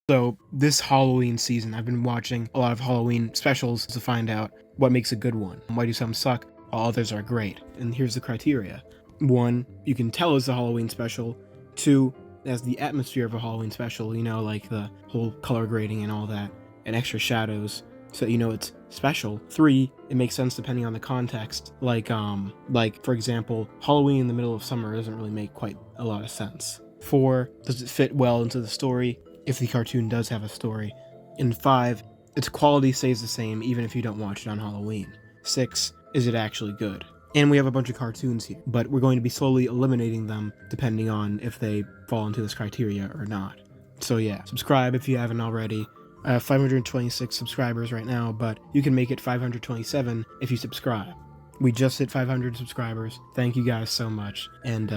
So this Halloween season, I've been watching a lot of Halloween specials to find out what makes a good one. Why do some suck while others are great? And here's the criteria. 1, you can tell it's a Halloween special. 2, it has the atmosphere of a Halloween special, like the whole color grading and all that, and extra shadows, so it's special. 3, it makes sense depending on the context. Like for example, Halloween in the middle of summer doesn't really make quite a lot of sense. 4, does it fit well into the story, if the cartoon does have a story. And 5, its quality stays the same even if you don't watch it on Halloween. 6, is it actually good? And we have a bunch of cartoons here, but we're going to be slowly eliminating them depending on if they fall into this criteria or not. So yeah, subscribe if you haven't already. I have 526 subscribers right now, but you can make it 527 if you subscribe. We just hit 500 subscribers. Thank you guys so much, and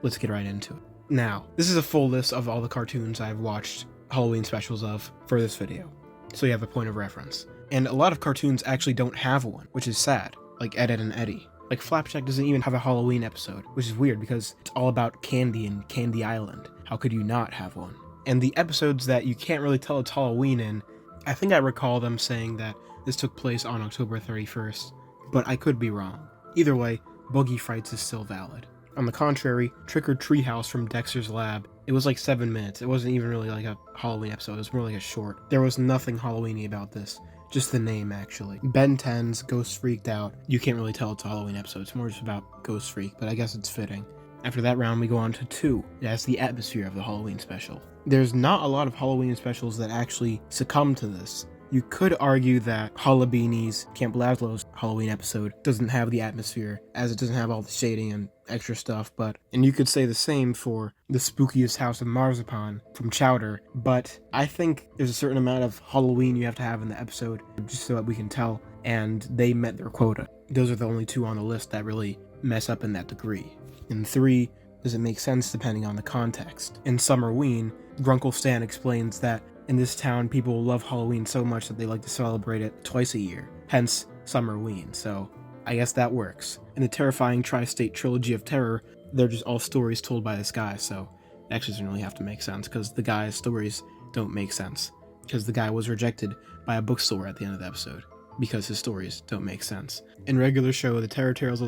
let's get right into it. Now, this is a full list of all the cartoons I've watched Halloween specials of for this video, so you have a point of reference. And a lot of cartoons actually don't have one, which is sad, like Ed, Edd n Eddy. Like Flapjack doesn't even have a Halloween episode, which is weird because it's all about candy and Candy Island. How could you not have one? And the episodes that you can't really tell it's Halloween in, I think I recall them saying that this took place on October 31st, but I could be wrong. Either way, Boogie Frights is still valid. On the contrary, Trick or Treehouse from Dexter's Lab, it was like 7 minutes. It wasn't even really like a Halloween episode, it was more like a short. There was nothing Halloween-y about this. Just the name, actually. Ben 10's Ghost Freaked Out. You can't really tell it's a Halloween episode. It's more just about Ghost Freak, but I guess it's fitting. After that round, we go on to 2. It has the atmosphere of the Halloween special. There's not a lot of Halloween specials that actually succumb to this. You could argue that Halabeeni's Camp Lazlo's Halloween episode doesn't have the atmosphere, as it doesn't have all the shading and extra stuff, and you could say the same for The Spookiest House of Marzipan from Chowder, but I think there's a certain amount of Halloween you have to have in the episode just so that we can tell, and they met their quota. Those are the only 2 on the list that really mess up in that degree. And 3, does it make sense depending on the context? In Summerween, Grunkle Stan explains that in this town, people love Halloween so much that they like to celebrate it twice a year, hence Summerween, so I guess that works. In the terrifying Tri-State Trilogy of Terror, they're just all stories told by this guy, so it actually doesn't really have to make sense, because the guy's stories don't make sense, because the guy was rejected by a bookstore at the end of the episode, because his stories don't make sense. In regular show, the Terror Tales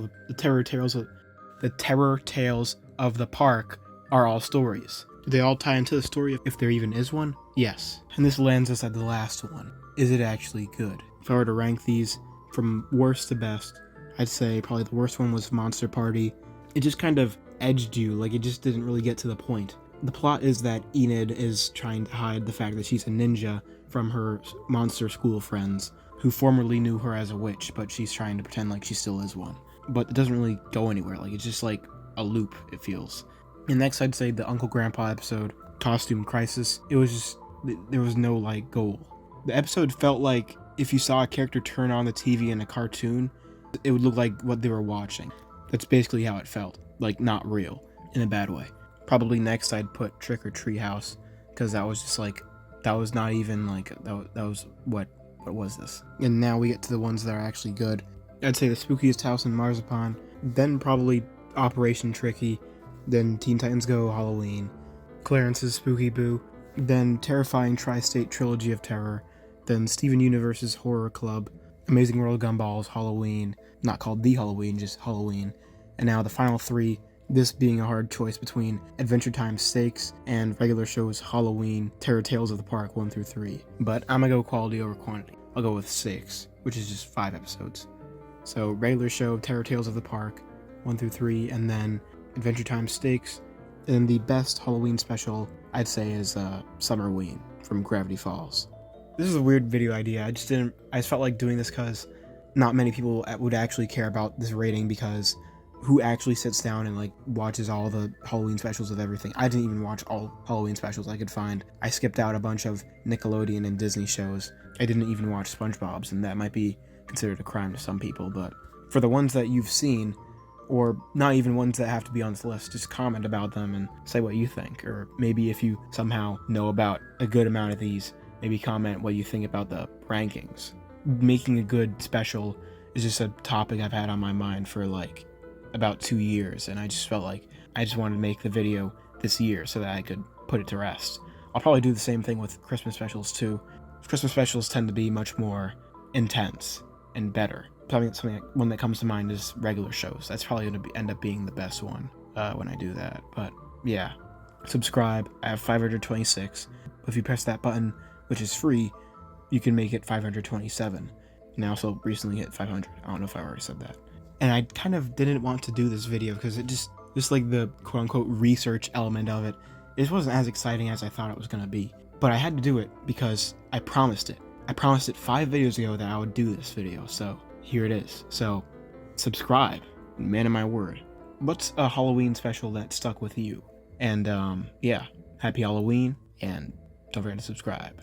of the Park are all stories. Do they all tie into the story if there even is one? Yes. And this lands us at the last one. Is it actually good? If I were to rank these from worst to best, I'd say probably the worst one was Monster Party. It just kind of edged you, like it just didn't really get to the point. The plot is that Enid is trying to hide the fact that she's a ninja from her monster school friends, who formerly knew her as a witch, but she's trying to pretend like she still is one. But it doesn't really go anywhere, like it's just like a loop, it feels. And next I'd say the Uncle Grandpa episode, Costume Crisis. It was just, there was no goal. The episode felt like if you saw a character turn on the TV in a cartoon, it would look like what they were watching. That's basically how it felt, like not real, in a bad way. Probably next I'd put Trick or Treehouse, because that was just that was not even that was what was this? And now we get to the ones that are actually good. I'd say The Spookiest House in Marzipan, then probably Operation Tricky, then Teen Titans Go Halloween, Clarence's Spooky Boo, then Terrifying Tri-State Trilogy of Terror, then Steven Universe's Horror Club, Amazing World of Gumball's Halloween, not called The Halloween, just Halloween, and now the final 3, this being a hard choice between Adventure Time Stakes and regular shows Halloween, Terror Tales of the Park 1 through 3. But I'm gonna go quality over quantity. I'll go with 6, which is just 5 episodes. So regular show Terror Tales of the Park 1 through 3, and then Adventure Time Stakes. And the best Halloween special, I'd say, is Summerween from Gravity Falls. This is a weird video idea. I just felt like doing this because not many people would actually care about this rating, because who actually sits down and watches all the Halloween specials of everything? I didn't even watch all Halloween specials I could find. I skipped out a bunch of Nickelodeon and Disney shows. I didn't even watch SpongeBob's, and that might be considered a crime to some people, but for the ones that you've seen, or not even ones that have to be on this list, just comment about them and say what you think. Or maybe if you somehow know about a good amount of these, maybe comment what you think about the rankings. Making a good special is just a topic I've had on my mind for about 2 years, and I just felt like I just wanted to make the video this year so that I could put it to rest. I'll probably do the same thing with Christmas specials too. Christmas specials tend to be much more intense and better. One that comes to mind is regular shows. That's probably going to end up being the best one when I do that. But yeah, subscribe. I have 526. But if you press that button, which is free, you can make it 527. And I also recently hit 500. I don't know if I already said that. And I kind of didn't want to do this video because it just like the quote unquote research element of it, it just wasn't as exciting as I thought it was going to be. But I had to do it because I promised it. I promised it 5 videos ago that I would do this video. So here it is. So subscribe, man of my word. What's a Halloween special that stuck with you? And yeah, happy Halloween, and don't forget to subscribe.